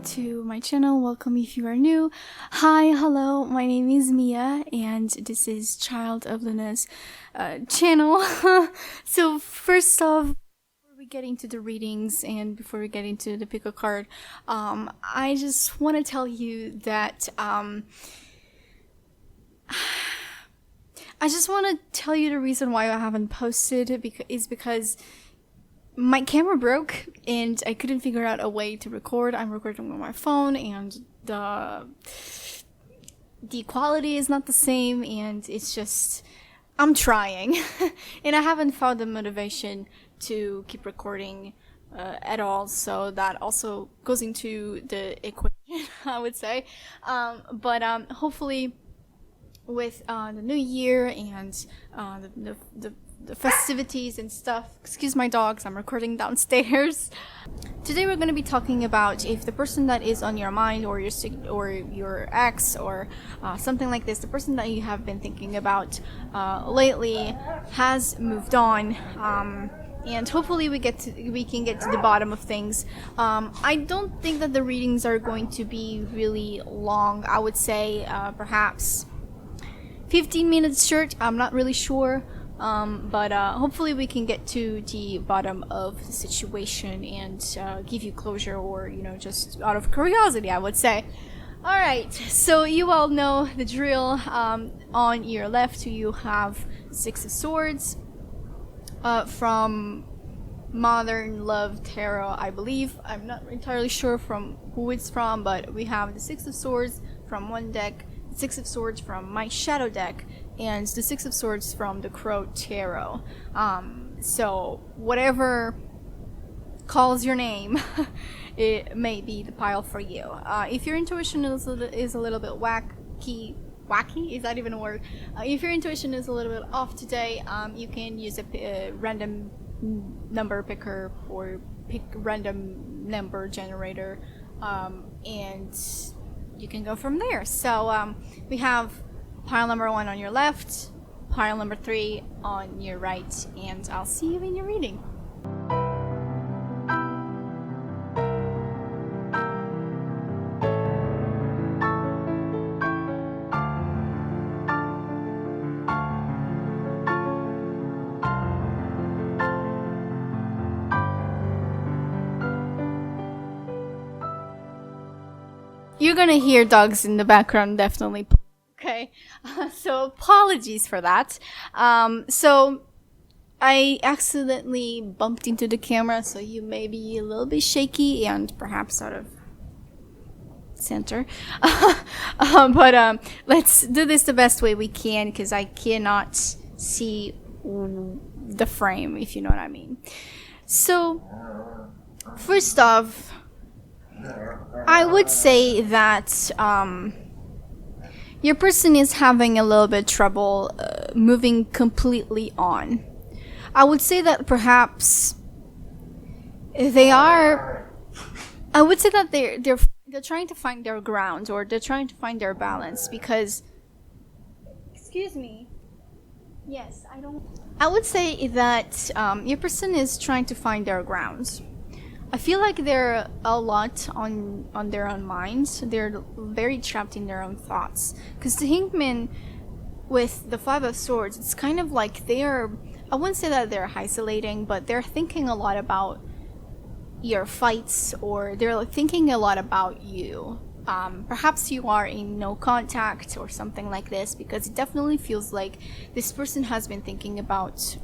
to my channel. Welcome if you are new. Hi, hello, my name is Mia and this is Child of Luna's channel. So first off, before we get into the readings and before we get into the pick a card, I just want to tell you that I just want to tell you the reason why I haven't posted is because my camera broke and I couldn't figure out a way to record. I'm recording on my phone and the quality is not the same, and it's just, I'm trying and I haven't found the motivation to keep recording at all, so that also goes into the equation, I would say. But hopefully with the new year and the festivities and stuff. Excuse my dogs, I'm recording downstairs. Today we're going to be talking about if the person that is on your mind, or your ex, or something like this, the person that you have been thinking about lately has moved on. And hopefully we can get to the bottom of things. I don't think that the readings are going to be really long. I would say perhaps 15 minutes short. I'm not really sure. But hopefully we can get to the bottom of the situation and give you closure, or just out of curiosity, I would say. Alright, so you all know the drill. On your left you have Six of Swords from Modern Love Tarot, I believe. I'm not entirely sure from who it's from, but we have the Six of Swords from one deck, Six of Swords from my shadow deck, and the Six of Swords from the Crow Tarot. So whatever calls your name, it may be the pile for you. If your intuition is a little bit wacky, is that even a word? If your intuition is a little bit off today, you can use a random number picker or pick random number generator, and you can go from there. So we have pile number 1 on your left, pile number 3 on your right, and I'll see you in your reading. You're gonna hear dogs in the background, definitely. Okay, so apologies for that. So I accidentally bumped into the camera, so you may be a little bit shaky and perhaps out of center. But let's do this the best way we can, because I cannot see the frame, if you know what I mean. So first off, I would say that your person is having a little bit trouble moving completely on. I would say that perhaps I would say that they're trying to find their ground, or they're trying to find their balance, because, excuse me, yes, I would say that your person is trying to find their grounds. I feel like they're a lot on their own minds. They're very trapped in their own thoughts. Because the Hangman with the Five of Swords, it's kind of like I wouldn't say that they're isolating, but they're thinking a lot about your fights, or they're thinking a lot about you. Perhaps you are in no contact or something like this, because it definitely feels like this person has been thinking about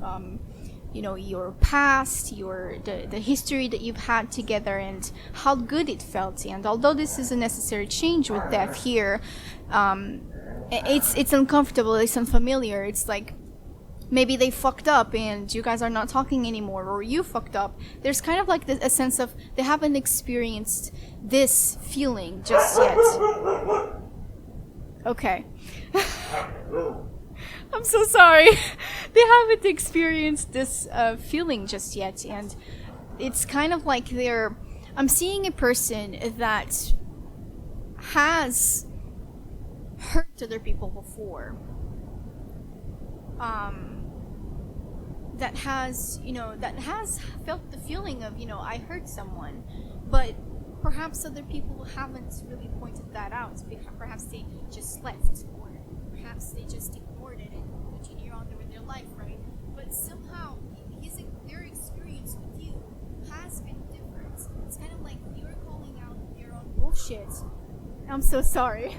your past, the history that you've had together, and how good it felt. And although this is a necessary change with death here, it's uncomfortable, it's unfamiliar. It's like maybe they fucked up and you guys are not talking anymore, or you fucked up. There's kind of like a sense of they haven't experienced this feeling just yet. Okay. I'm so sorry. They haven't experienced this feeling just yet, and it's kind of like I'm seeing a person that has hurt other people before. That has felt the feeling of, I hurt someone, but perhaps other people haven't really pointed that out. Perhaps they just left, or perhaps they just ignored it and continue on with their life, right? But somehow their experience with you has been different. It's kind of like you're calling out your own bullshit. I'm so sorry.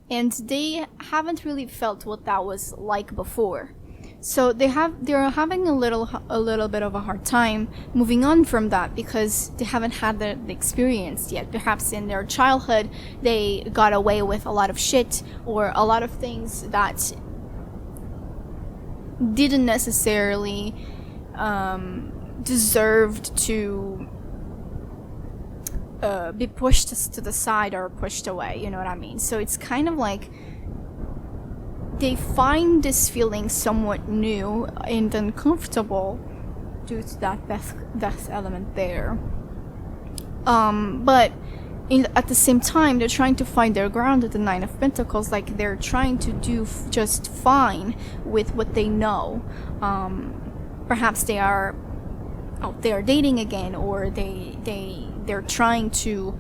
And they haven't really felt what that was like before. So they're having a little bit of a hard time moving on from that because they haven't had the experience yet. Perhaps in their childhood they got away with a lot of shit or a lot of things that didn't necessarily deserved to be pushed to the side or pushed away, you know what I mean? So it's kind of like they find this feeling somewhat new and uncomfortable due to that death element there. But at the same time, they're trying to find their ground at the Nine of Pentacles. Like they're trying to do just fine with what they know. Perhaps they are out there dating again, or they're trying to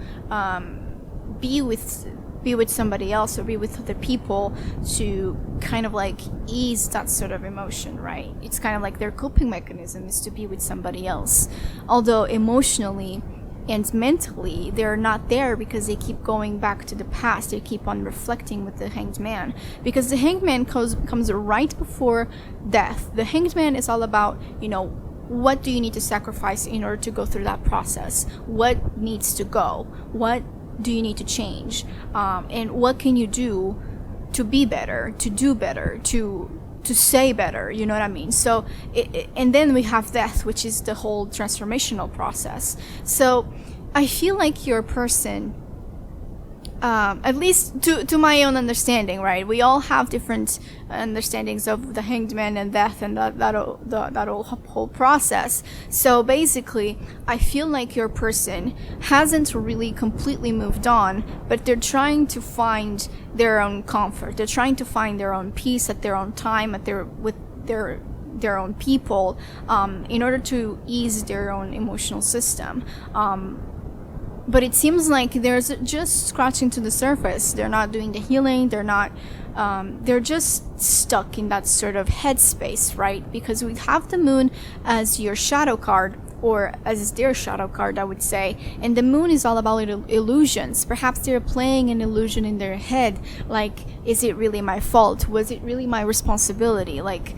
be with somebody else or be with other people to kind of like ease that sort of emotion, right? It's kind of like their coping mechanism is to be with somebody else, although emotionally and mentally they're not there because they keep going back to the past. They keep on reflecting with the Hanged Man, because the Hanged Man comes right before death. The Hanged Man is all about, what do you need to sacrifice in order to go through that process? What needs to go? What do you need to change? And what can you do to be better, to do better, to say better, you know what I mean? So, and then we have death, which is the whole transformational process. So I feel like your person, at least to my own understanding, right? We all have different understandings of the Hanged Man and death and that whole process. So basically, I feel like your person hasn't really completely moved on, but they're trying to find their own comfort. They're trying to find their own peace at their own time, with their own people, in order to ease their own emotional system. But it seems like they're just scratching to the surface. They're not doing the healing. They're just stuck in that sort of headspace, right? Because we have the moon as your shadow card, or as their shadow card, I would say. And the moon is all about illusions. Perhaps they're playing an illusion in their head. Like, is it really my fault? Was it really my responsibility? Like,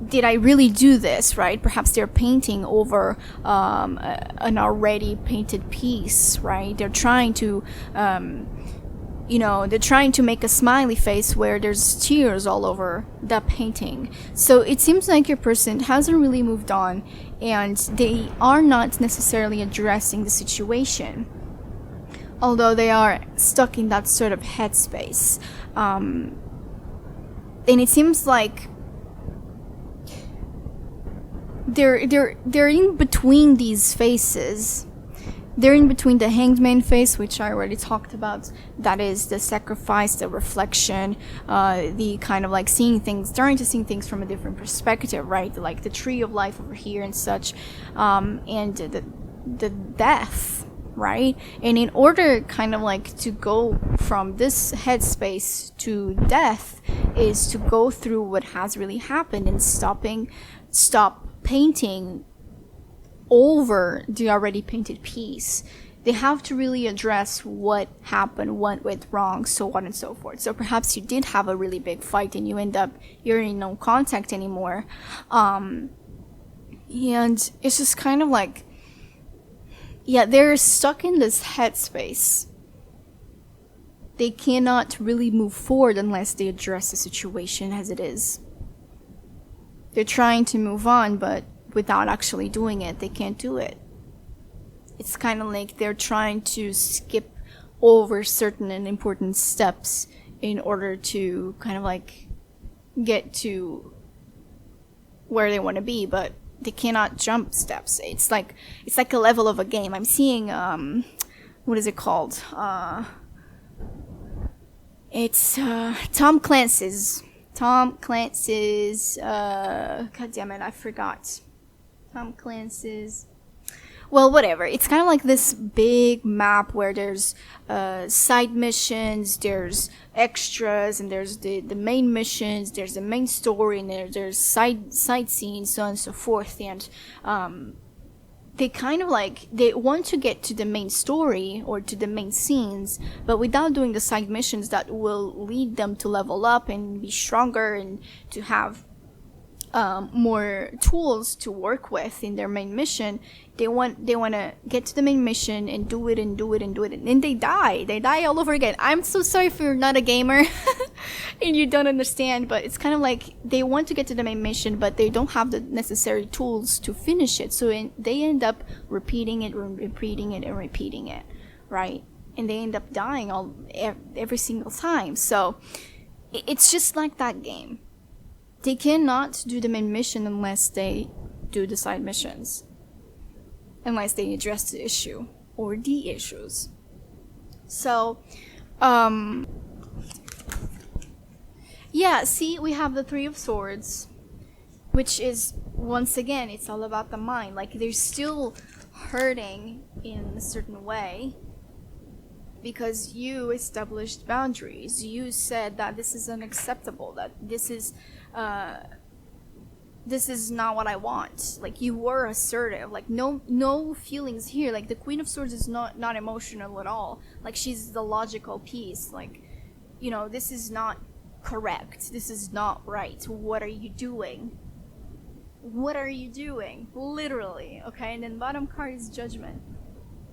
did I really do this, right? Perhaps they're painting over an already painted piece, right? They're trying to, they're trying to make a smiley face where there's tears all over the painting. So it seems like your person hasn't really moved on, and they are not necessarily addressing the situation, although they are stuck in that sort of headspace. And it seems like they're in between these phases. They're in between the Hanged Man phase, which I already talked about. That is the sacrifice, the reflection, the kind of like trying to see things from a different perspective, right? Like the tree of life over here and such, and the death, right? And in order kind of like to go from this headspace to death is to go through what has really happened and stop painting over the already painted piece. They have to really address what happened, what went wrong, so on and so forth. So perhaps you did have a really big fight and you're in no contact anymore. And it's just kind of like, they're stuck in this headspace. They cannot really move forward unless they address the situation as it is. They're trying to move on, but without actually doing it, they can't do it. It's kind of like they're trying to skip over certain and important steps in order to kind of like get to where they want to be, but they cannot jump steps. It's like a level of a game. I'm seeing what is it called? It's Tom Clancy's. God damn it, I forgot. Tom Clancy's. well, whatever. It's kind of like this big map where there's side missions, there's extras, and there's the main missions, there's the main story, and there's side scenes, so on and so forth. And they kind of like, they want to get to the main story or to the main scenes, but without doing the side missions that will lead them to level up and be stronger and to have more tools to work with in their main mission. They want to get to the main mission and do it and do it and do it, and then they die all over again. I'm so sorry if you're not a gamer and you don't understand, but it's kind of like they want to get to the main mission, but they don't have the necessary tools to finish it, so they end up repeating it and repeating it and repeating it, right? And they end up dying every single time. So it's just like that game. They cannot do the main mission unless they do the side missions. Unless they address the issue or the issues. So, yeah, see, we have the Three of Swords, which is, once again, it's all about the mind. Like, they're still hurting in a certain way because you established boundaries. You said that this is unacceptable, that this is not what I want. Like, you were assertive. Like, no feelings here. Like, the Queen of Swords is not emotional at all. Like, she's the logical piece. Like, you know, this is not correct. This is not right. What are you doing? What are you doing? Literally. Okay, and then bottom card is Judgment.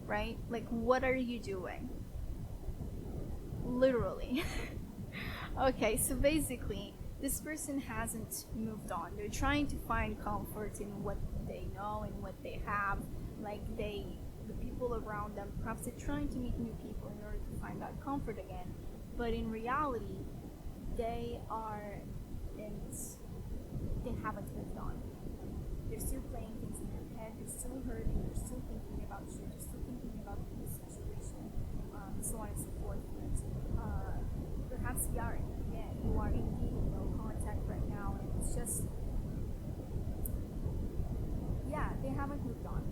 Right? Like, what are you doing? Literally. Okay, so basically, this person hasn't moved on. They're trying to find comfort in what they know and what they have. Like, the people around them, perhaps they're trying to meet new people in order to find that comfort again. But in reality, they haven't moved on. They're still playing things in their head. They're still hurting. They're still thinking about you. They're still thinking about the situation, so on and so forth. Perhaps you are indeed in no contact right now, and it's just, yeah, they haven't moved on.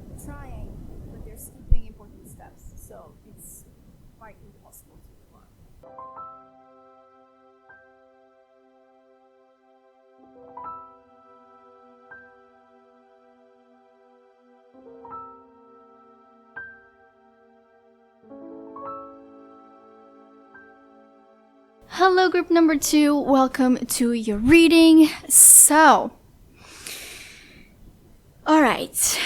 They're trying, but they're skipping important steps, so it's quite impossible to move on. Hello, group number 2. Welcome to your reading. So, alright.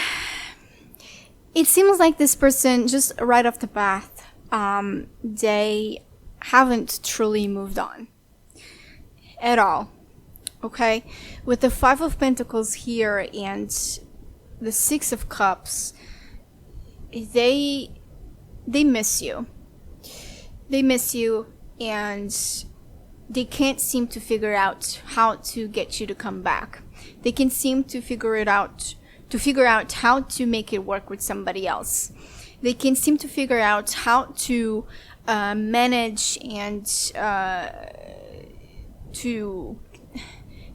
It seems like this person, just right off the bat, they haven't truly moved on. At all. Okay? With the Five of Pentacles here and the Six of Cups, they miss you. They miss you. And they can't seem to figure out how to get you to come back. They can seem to figure out how to make it work with somebody else. They can seem to figure out how to manage and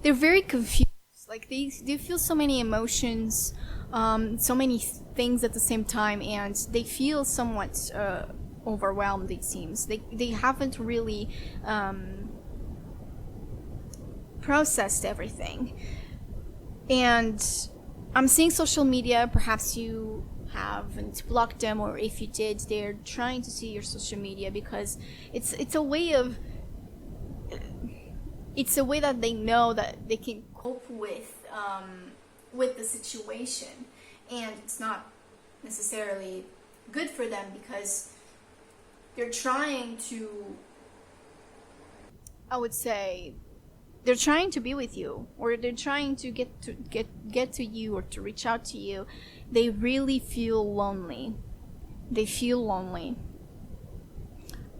they're very confused. Like, they feel so many emotions, so many things at the same time, and they feel somewhat overwhelmed, it seems. They haven't really processed everything. And I'm seeing social media, perhaps you haven't blocked them, or if you did, they're trying to see your social media because it's a way that they know that they can cope with the situation, and it's not necessarily good for them because they're trying to, I would say, they're trying to be with you, or they're trying to get to you, or to reach out to you. They really feel lonely. They feel lonely.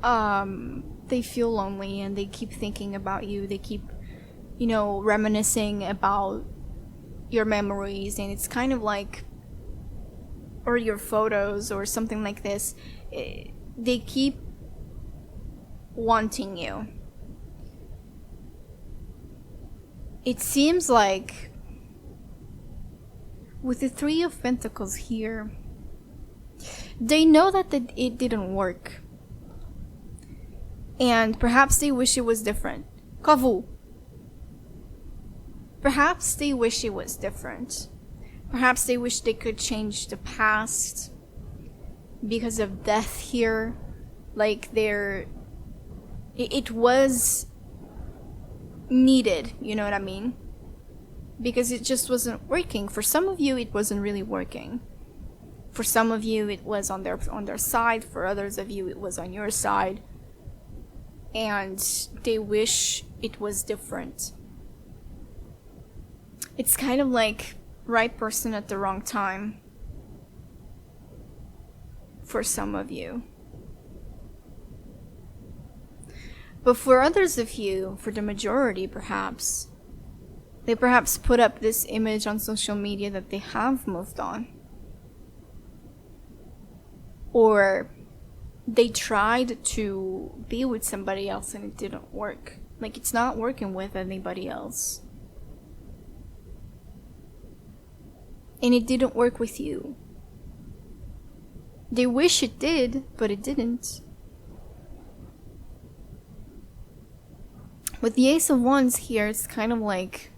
They feel lonely, and they keep thinking about you. They keep, reminiscing about your memories, and it's kind of like, or your photos, or something like this. They keep wanting you. It seems like with the Three of Pentacles here, they know that it didn't work. And perhaps they wish it was different. Kavu. Perhaps they wish it was different. Perhaps they wish they could change the past because of death here. Like it was needed, you know what I mean? Because it just wasn't working. For some of you, it wasn't really working. For some of you, it was on their side. For others of you, it was on your side. And they wish it was different. It's kind of like right person at the wrong time for some of you. But for others of you, for the majority perhaps, they perhaps put up this image on social media that they have moved on. Or they tried to be with somebody else and it didn't work. Like, it's not working with anybody else. And it didn't work with you. They wish it did, but it didn't. With the Ace of Wands here, it's kind of like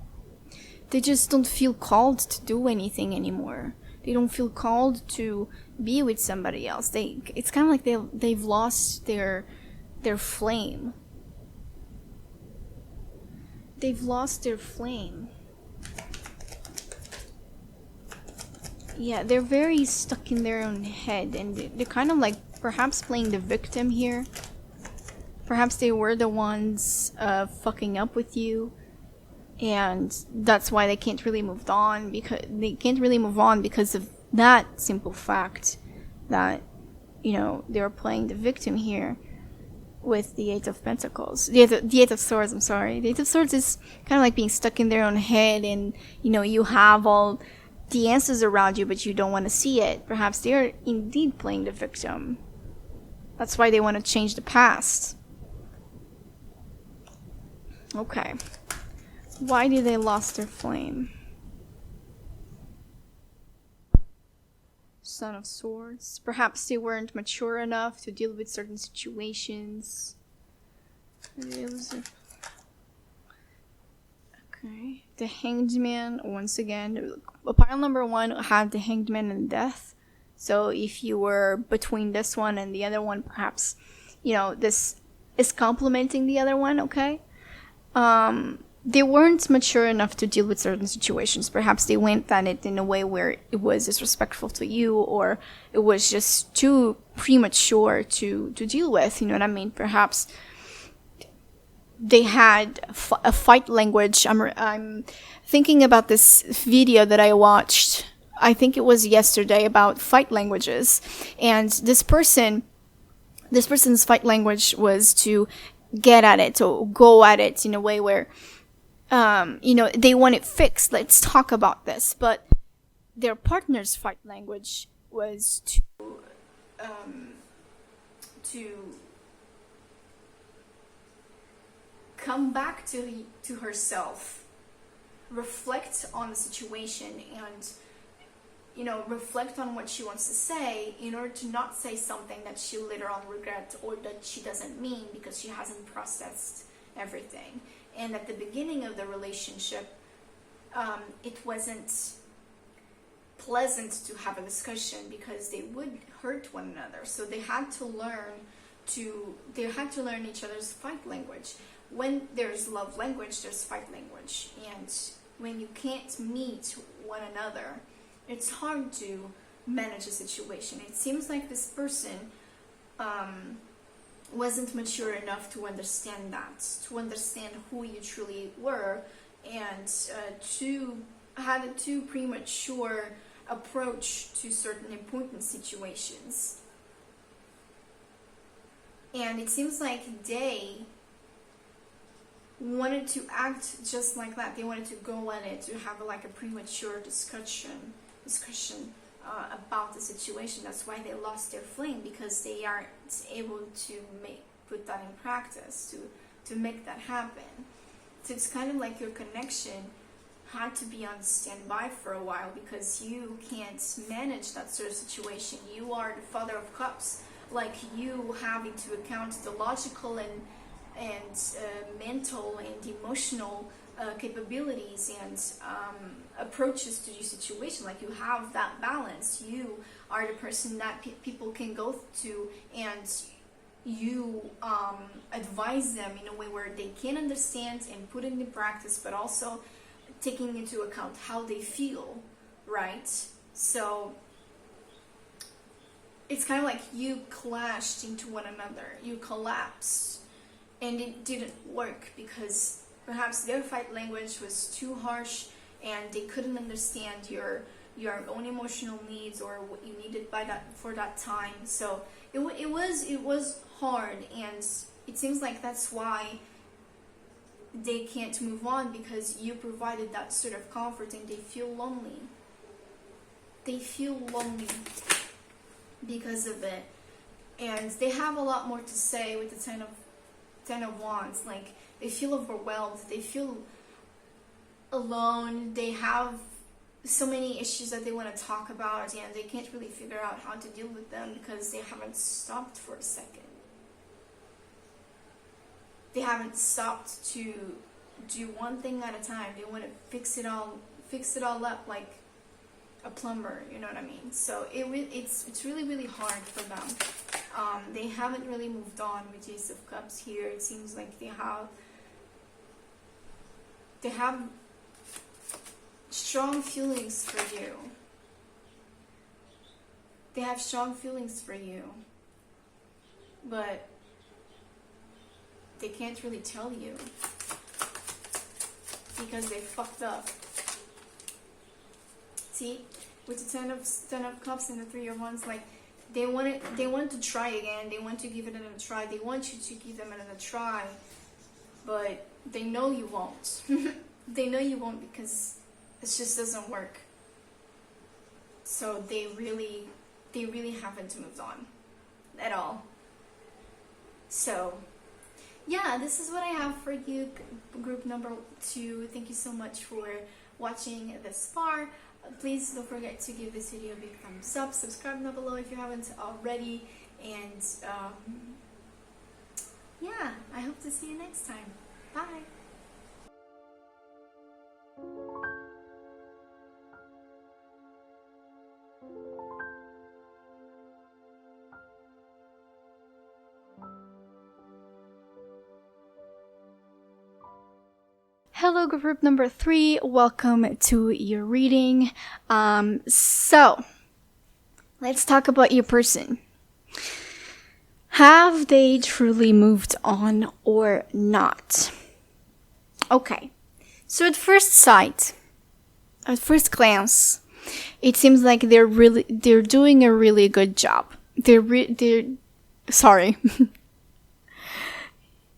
they just don't feel called to do anything anymore. They don't feel called to be with somebody else. It's kind of like they've lost their flame. They've lost their flame. Yeah, they're very stuck in their own head, and they're kind of like perhaps playing the victim here. Perhaps they were the ones fucking up with you, and that's why they can't really move on, because of that simple fact that, you know, they're playing the victim here with the Eight of Pentacles. The Eight of Swords, I'm sorry. The Eight of Swords is kind of like being stuck in their own head, and, you know, you have all the answers around you, but you don't want to see it. Perhaps they're indeed playing the victim. That's why they want to change the past. Okay. Why did they lost their flame? Son of Swords. Perhaps they weren't mature enough to deal with certain situations. Okay. The Hanged Man, once again. Pile number 1 had the Hanged Man and Death. So if you were between this one and the other one, perhaps, you know, this is complementing the other one, okay? They weren't mature enough to deal with certain situations. Perhaps they went at it in a way where it was disrespectful to you, or it was just too premature to deal with, you know what I mean? Perhaps they had a fight language. I'm thinking about this video that I watched, I think it was yesterday, about fight languages. And this person's fight language was to get at it, or go at it in a way where, you know, they want it fixed. Let's talk about this. But their partner's fight language was to come back to herself, reflect on the situation, and, you know, reflect on what she wants to say in order to not say something that she later on regrets, or that she doesn't mean because she hasn't processed everything. And at the beginning of the relationship, it wasn't pleasant to have a discussion because they would hurt one another. So they had to learn each other's fight language. When there's love language, there's fight language. And when you can't meet one another, it's hard to manage a situation. It seems like this person wasn't mature enough to understand that, to understand who you truly were, and had a too premature approach to certain important situations. And it seems like they wanted to act just like that. They wanted to go at it, to have like a premature discussion about the situation. That's why they lost their flame, because they aren't able to put that in practice, to make that happen. So it's kind of like your connection had to be on standby for a while because you can't manage that sort of situation. You are the Father of Cups, like you have into account the logical and mental and emotional capabilities and approaches to your situation. Like you have that balance. You are the person that people can go to, and you advise them in a way where they can understand and put it into practice, but also taking into account how they feel, right? So it's kind of like you clashed into one another, you collapsed, and it didn't work because perhaps their fight language was too harsh and they couldn't understand your own emotional needs or what you needed for that time. So it was hard, and it seems like that's why they can't move on, because you provided that sort of comfort, and they feel lonely. They feel lonely because of it, and they have a lot more to say with the Ten of Wands. Like they feel overwhelmed, they feel alone, they have so many issues that they want to talk about, and they can't really figure out how to deal with them because they haven't stopped for a second. They haven't stopped to do one thing at a time. They want to fix it all up like a plumber, you know what I mean? So it's really, really hard for them. They haven't really moved on with Ace of Cups here. It seems like they have strong feelings for you. They have strong feelings for you, but they can't really tell you because they fucked up. See, with the Ten of Cups and the Three of Wands, like they want to try again. They want to give it another try. They want you to give them another try, but they know you won't. They know you won't because it just doesn't work. So they really haven't moved on at all. So yeah, this is what I have for you, group number 2. Thank you so much for watching this far. Please don't forget to give this video a big thumbs up, subscribe down below if you haven't already, and yeah, I hope to see you next time. Bye! Hello, group number 3. Welcome to your reading. So let's talk about your person. Have they truly moved on or not? Okay. So at first sight, at first glance, it seems like they're doing a really good job. Sorry.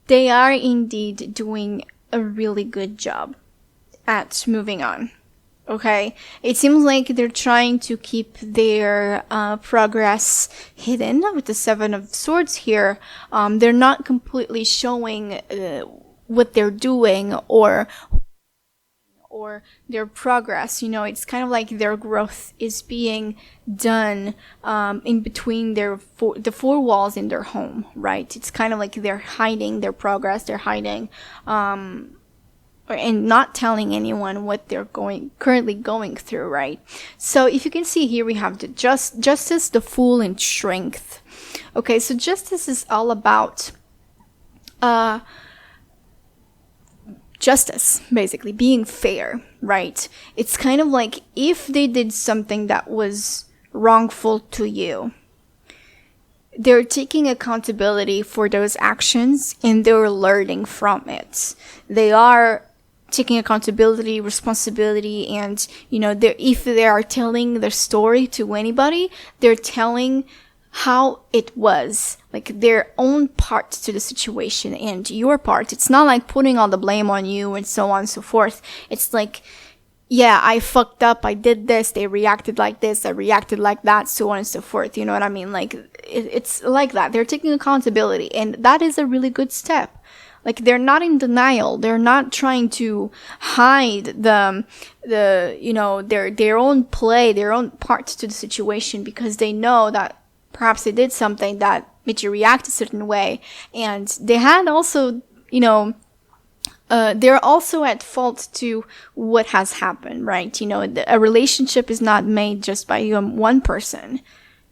They are indeed doing a really good job at moving on. Okay, it seems like they're trying to keep their progress hidden with the Seven of Swords here. They're not completely showing what they're doing or their progress. You know, it's kind of like their growth is being done in between the four walls in their home, right? It's kind of like they're hiding their progress. They're hiding and not telling anyone what they're currently going through, right? So if you can see here, we have the Justice, the Fool, and Strength. Okay, so Justice is all about justice, basically being fair, right? It's kind of like if they did something that was wrongful to you, they're taking accountability for those actions and they're learning from it. They are taking accountability, responsibility, and if they are telling their story to anybody, they're telling how it was, like their own part to the situation and your part. It's not like putting all the blame on you and so on and so forth. It's like, yeah, I fucked up, I did this, they reacted like this, I reacted like that, so on and so forth. You know what I mean? Like it's like that. They're taking accountability, and that is a really good step. Like, they're not in denial. They're not trying to hide their own play, their own part to the situation, because they know that perhaps they did something that made you react a certain way. And they had also, they're also at fault to what has happened, right? A relationship is not made just by one person.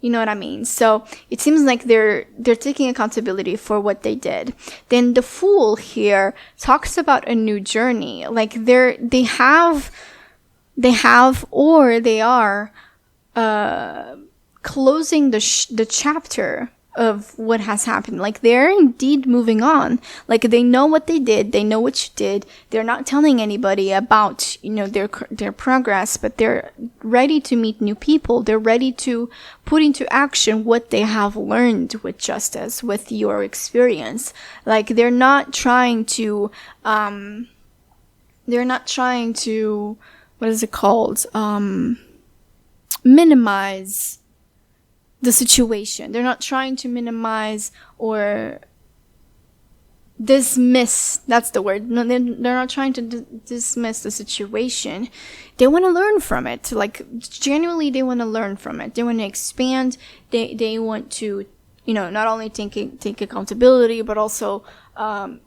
You know what I mean? So it seems like they're taking accountability for what they did. Then the Fool here talks about a new journey. Like, they are closing the chapter of what has happened. Like, they're indeed moving on. Like, they know what they did. They know what you did. They're not telling anybody about, their progress, but they're ready to meet new people. They're ready to put into action what they have learned with justice, with your experience. Like, they're not trying to, what is it called? Minimize the situation. They're not trying to minimize or dismiss. That's the word. No, they're not trying to dismiss the situation. They want to learn from it. Like, genuinely, they want to learn from it. They want to expand. They want to, not only take accountability, but also, they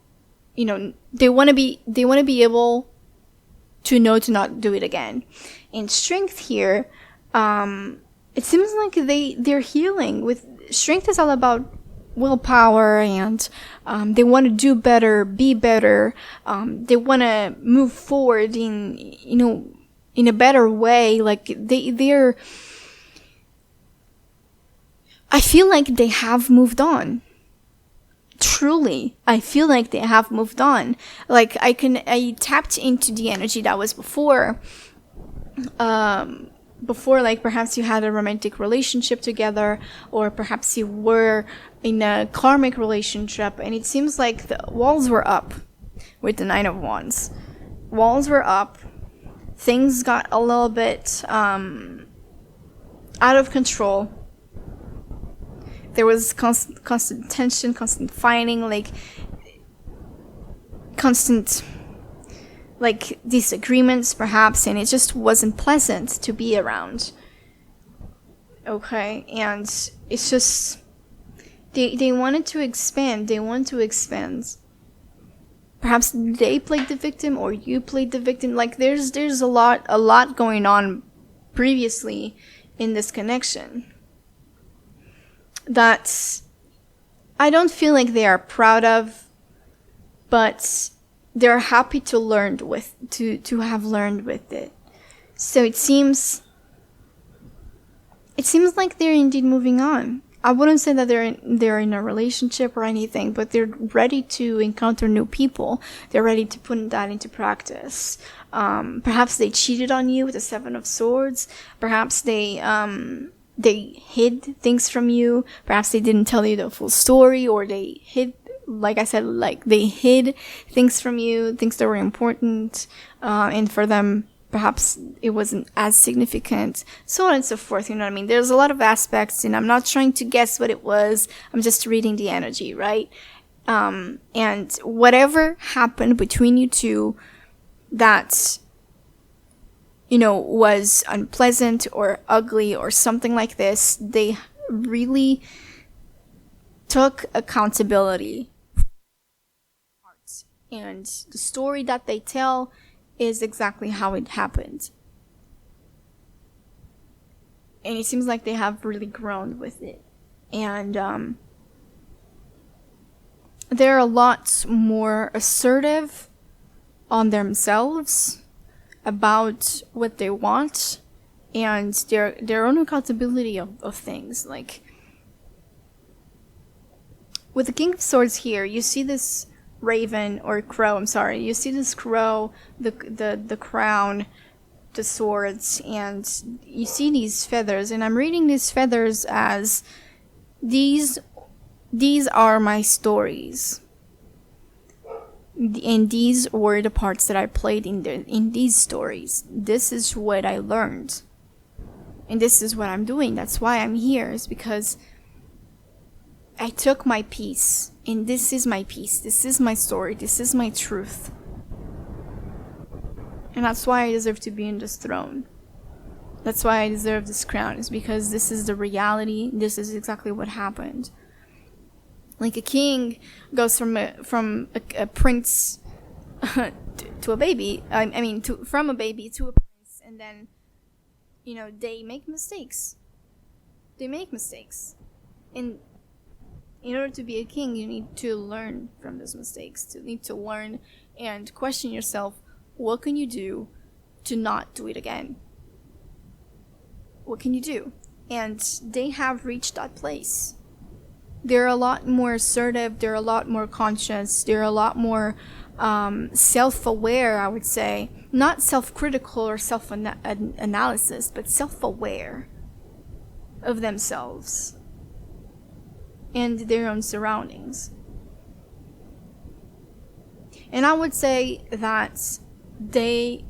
want to be able to know to not do it again. And Strength here, it seems like they're healing. With Strength is all about willpower, and they want to do better, be better. They want to move forward in a better way. Like, they're. I feel like they have moved on. Truly, I feel like they have moved on. Like, I tapped into the energy that was before. Before, like, perhaps you had a romantic relationship together, or perhaps you were in a karmic relationship, and it seems like the walls were up with the Nine of Wands. Walls were up. Things got a little bit out of control. There was constant tension, constant fighting, like constant disagreements perhaps, and it just wasn't pleasant to be around. Okay, and it's just they wanted to expand. They want to expand. Perhaps they played the victim, or you played the victim. Like, there's a lot going on previously in this connection that I don't feel like they are proud of, but they're happy to have learned with it. So it seems like they're indeed moving on. I wouldn't say that they're in a relationship or anything, but they're ready to encounter new people. They're ready to put that into practice. Perhaps they cheated on you with the Seven of Swords. Perhaps they hid things from you. Perhaps they didn't tell you the full story, or they hid. Like I said, like, they hid things from you, things that were important, and for them, perhaps it wasn't as significant, so on and so forth, you know what I mean? There's a lot of aspects, and I'm not trying to guess what it was, I'm just reading the energy, right? And whatever happened between you two that, was unpleasant or ugly or something like this, they really took accountability. And the story that they tell is exactly how it happened. And it seems like they have really grown with it. And they're a lot more assertive on themselves about what they want and their own accountability of things. Like, with the King of Swords here, you see this raven or crow, I'm sorry, you see this crow, the crown, the swords, and you see these feathers, and I'm reading these feathers as these are my stories, and these were the parts that I played in these stories. This is what I learned, and this is what I'm doing. That's why I'm here, is because I took my piece, and this is my piece. This is my story. This is my truth. And that's why I deserve to be in this throne. That's why I deserve this crown, is because this is the reality. This is exactly what happened. Like a king goes from a prince to a baby. From a baby to a prince, and then, they make mistakes. And in order to be a king, you need to learn from those mistakes. You need to learn and question yourself. What can you do to not do it again? What can you do? And they have reached that place. They're a lot more assertive. They're a lot more conscious. They're a lot more self-aware, I would say. Not self-critical or self-analysis, but self-aware of themselves and their own surroundings. And I would say that they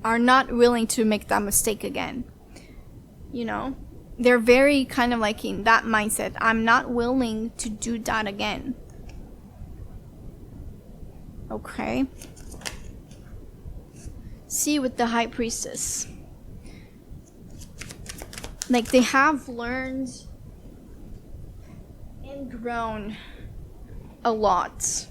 are not willing to make that mistake again. They're very kind of like in that mindset. I'm not willing to do that again. Okay. See, with the high priestess, like, they have learned and grown a lot.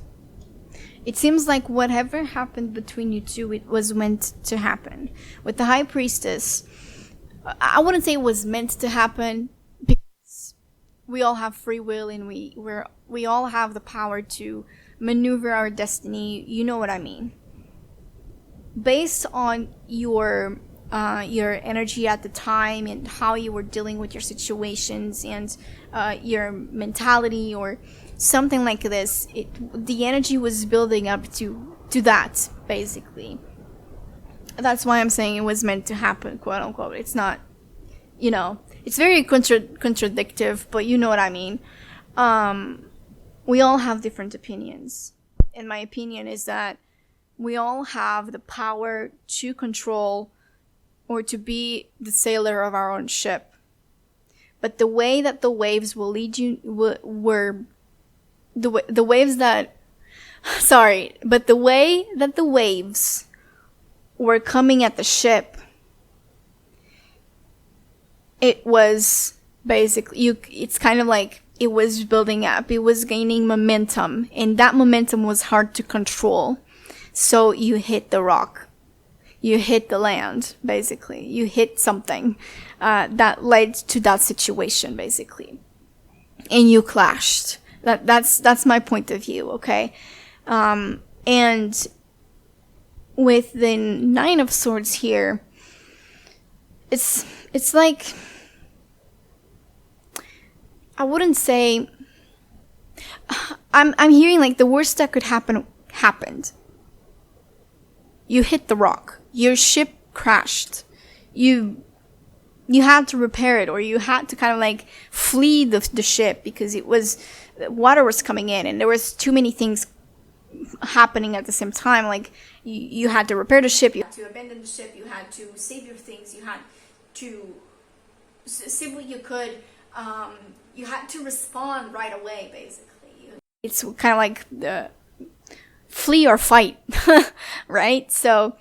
It seems like whatever happened between you two, it was meant to happen. With the high priestess, I wouldn't say it was meant to happen, because we all have free will, and we all have the power to maneuver our destiny. You know what I mean? Based on your energy at the time, and how you were dealing with your situations, and your mentality, or something like this, the energy was building up to that, basically. That's why I'm saying it was meant to happen, quote unquote. It's not, it's very contradictive, but you know what I mean. We all have different opinions. And my opinion is that we all have the power to control or to be the sailor of our own ship. But the way that the waves will lead you were the waves that, but the way that the waves were coming at the ship, it was basically, it's kind of like it was building up, it was gaining momentum, and that momentum was hard to control. So you hit the rock, you hit the land, basically. You hit something that led to that situation, basically, and you clashed. That's my point of view, okay? And with the Nine of Swords here, it's like, I wouldn't say, I'm hearing like the worst that could happen happened. You hit the rock. Your ship crashed. You had to repair it, or you had to kind of like flee the ship, because water was coming in, and there was too many things happening at the same time. Like, you had to repair the ship, you had to abandon the ship, you had to save your things, you had to see what you could, you had to respond right away, basically. It's kind of like the flee or fight, right? So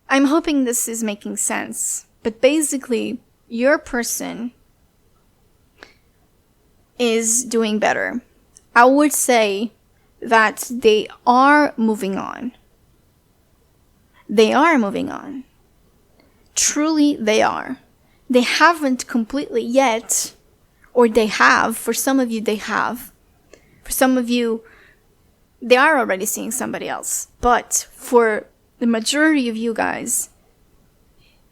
I'm hoping this is making sense. But basically, your person is doing better. I would say that they are moving on. They are moving on. Truly, they are. They haven't completely yet, or they have. For some of you, they have. For some of you, they are already seeing somebody else. But for the majority of you guys,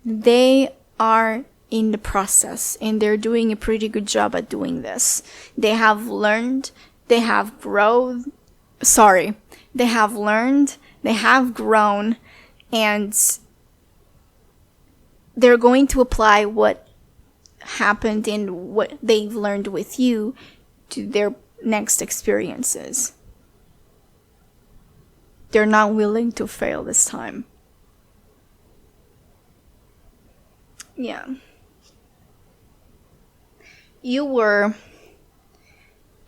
they are in the process, and they're doing a pretty good job at doing this. They have learned, they have grown, they have learned, they have grown, and they're going to apply what happened and what they've learned with you to their next experiences. They're not willing to fail this time. Yeah. You were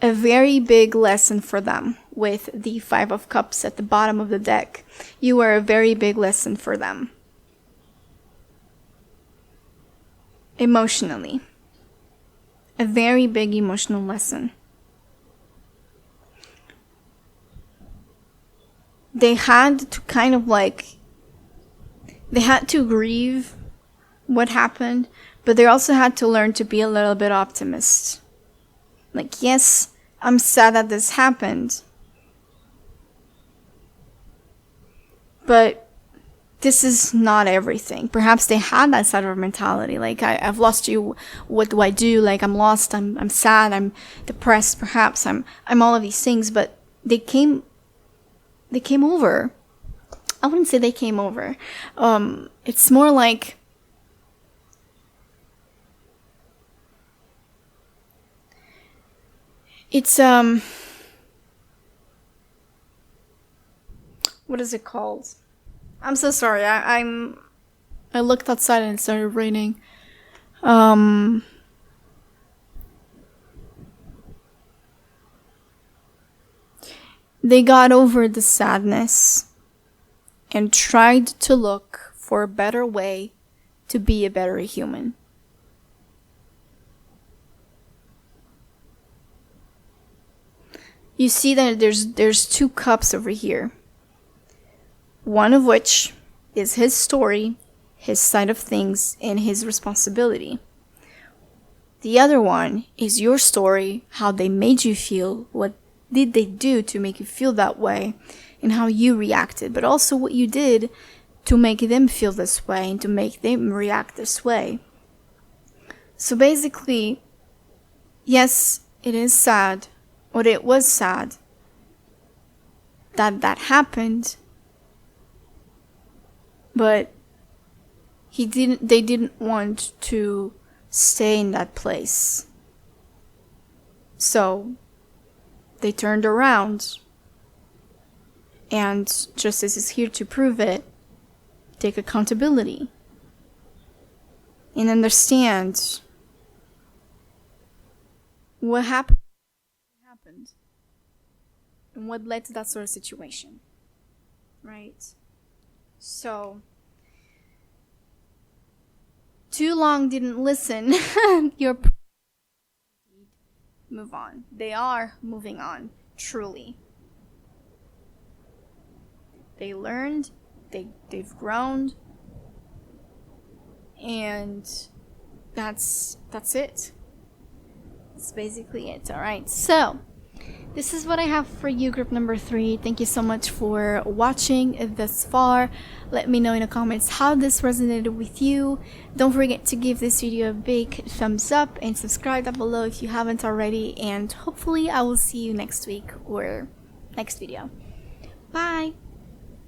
a very big lesson for them with the Five of Cups at the bottom of the deck. You are a very big lesson for them. Emotionally. A very big emotional lesson. They had to kind of like, they had to grieve what happened, but they also had to learn to be a little bit optimist. Like, yes, I'm sad that this happened, but this is not everything. Perhaps they had that sort of mentality, like, I've lost you, what do I do? Like, I'm lost, I'm sad, I'm depressed, perhaps I'm all of these things, but they came over. I wouldn't say they came over. It's more like it's what is it called? I'm so sorry. I looked outside and it started raining. They got over the sadness and tried to look for a better way to be a better human. You see that there's two cups over here. One of which is his story, his side of things, and his responsibility. The other one is your story, how they made you feel, what did they do to make you feel that way, and how you reacted, but also what you did to make them feel this way and to make them react this way. So basically, yes, it is sad, or it was sad that that happened, but they didn't want to stay in that place. So they turned around, and justice is here to prove it. Take accountability and understand what happened and what led to that sort of situation, right? So too long didn't listen. You're move on. They are moving on, truly. They learned, they've grown, and that's it. That's basically it. All right, so this is what I have for you, group number 3. Thank you so much for watching this far. Let me know in the comments how this resonated with you. Don't forget to give this video a big thumbs up and subscribe down below if you haven't already, and hopefully I will see you next week or next video. Bye!